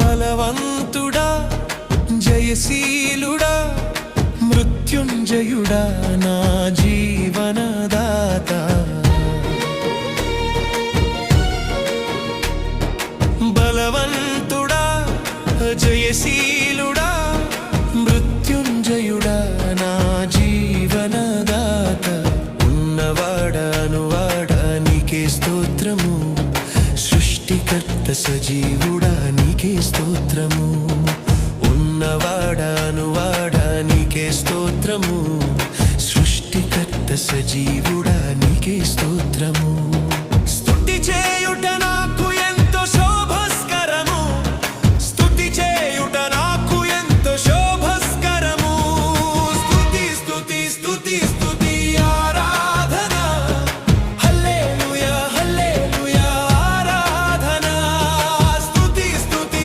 బలవంతుడా జయశీలుడా మృత్యుంజయుడా నా జీవనదాత బలవంతుడా జయశీలుడా మృత్యుంజయుడా నా జీవనదాత ఉన్నవాడా నీకే స్తోత్రము సృష్టికర్త సజీవుడా నీకే స్తోత్రము ఉన్నవాడా నీకే స్తోత్రము సృష్టికర్త సజీవుడా